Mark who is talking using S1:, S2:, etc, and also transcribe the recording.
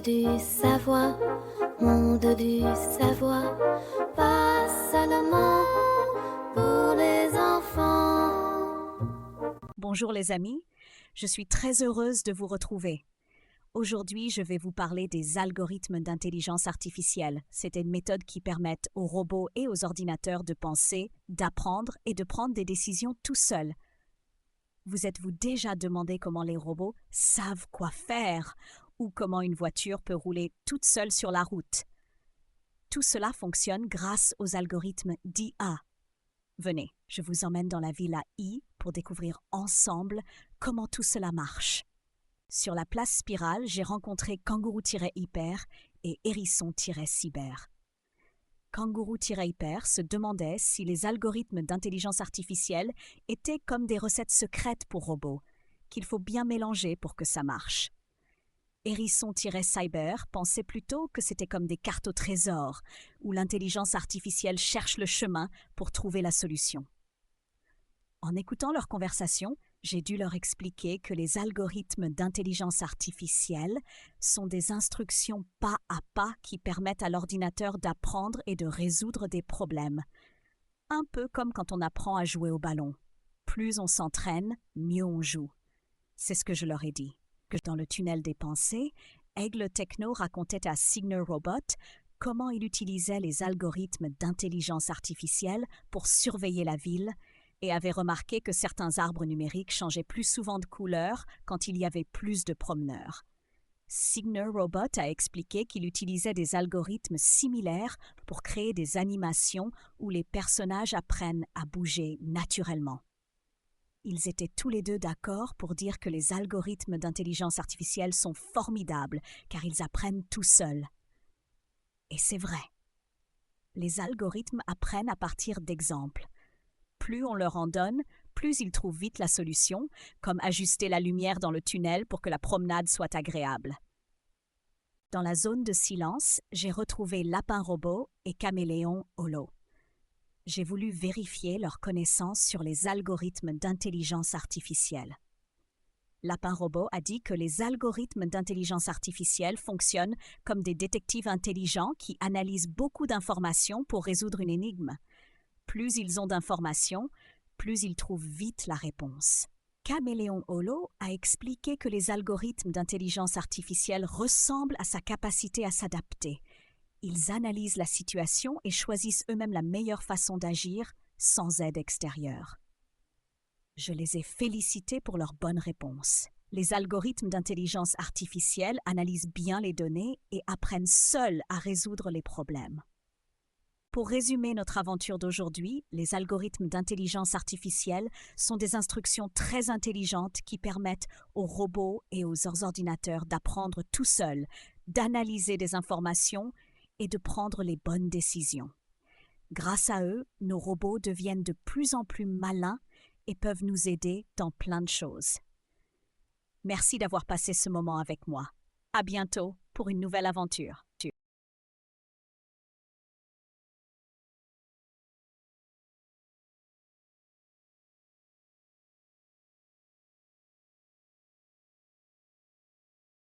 S1: du savoir, monde du savoir, pas seulement pour les enfants.
S2: Bonjour les amis, je suis très heureuse de vous retrouver. Aujourd'hui, je vais vous parler des algorithmes d'intelligence artificielle. C'est une méthode qui permet aux robots et aux ordinateurs de penser, d'apprendre et de prendre des décisions tout seuls. Vous êtes-vous déjà demandé comment les robots savent quoi faire ou comment une voiture peut rouler toute seule sur la route? Tout cela fonctionne grâce aux algorithmes d'IA. Venez, je vous emmène dans la villa I pour découvrir ensemble comment tout cela marche. Sur la place Spirale, j'ai rencontré Kangourou-Hyper et Hérisson-Cyber. Kangourou-Hyper se demandait si les algorithmes d'intelligence artificielle étaient comme des recettes secrètes pour robots, qu'il faut bien mélanger pour que ça marche. Hérisson-Cyber pensait plutôt que c'était comme des cartes au trésor, où l'intelligence artificielle cherche le chemin pour trouver la solution. En écoutant leur conversation, j'ai dû leur expliquer que les algorithmes d'intelligence artificielle sont des instructions pas à pas qui permettent à l'ordinateur d'apprendre et de résoudre des problèmes. Un peu comme quand on apprend à jouer au ballon. Plus on s'entraîne, mieux on joue. C'est ce que je leur ai dit. Que dans le tunnel des pensées, Aigle Techno racontait à Signal Robot comment il utilisait les algorithmes d'intelligence artificielle pour surveiller la ville et avait remarqué que certains arbres numériques changeaient plus souvent de couleur quand il y avait plus de promeneurs. Signal Robot a expliqué qu'il utilisait des algorithmes similaires pour créer des animations où les personnages apprennent à bouger naturellement. Ils étaient tous les deux d'accord pour dire que les algorithmes d'intelligence artificielle sont formidables car ils apprennent tout seuls. Et c'est vrai. Les algorithmes apprennent à partir d'exemples. Plus on leur en donne, plus ils trouvent vite la solution, comme ajuster la lumière dans le tunnel pour que la promenade soit agréable. Dans la zone de silence, j'ai retrouvé Lapin Robot et Caméléon Holo. J'ai voulu vérifier leurs connaissances sur les algorithmes d'intelligence artificielle. Lapin Robot a dit que les algorithmes d'intelligence artificielle fonctionnent comme des détectives intelligents qui analysent beaucoup d'informations pour résoudre une énigme. Plus ils ont d'informations, plus ils trouvent vite la réponse. Caméléon Holo a expliqué que les algorithmes d'intelligence artificielle ressemblent à sa capacité à s'adapter. Ils analysent la situation et choisissent eux-mêmes la meilleure façon d'agir sans aide extérieure. Je les ai félicités pour leurs bonnes réponses. Les algorithmes d'intelligence artificielle analysent bien les données et apprennent seuls à résoudre les problèmes. Pour résumer notre aventure d'aujourd'hui, les algorithmes d'intelligence artificielle sont des instructions très intelligentes qui permettent aux robots et aux ordinateurs d'apprendre tout seuls, d'analyser des informations et de prendre les bonnes décisions. Grâce à eux, nos robots deviennent de plus en plus malins et peuvent nous aider dans plein de choses. Merci d'avoir passé ce moment avec moi. À bientôt pour une nouvelle aventure.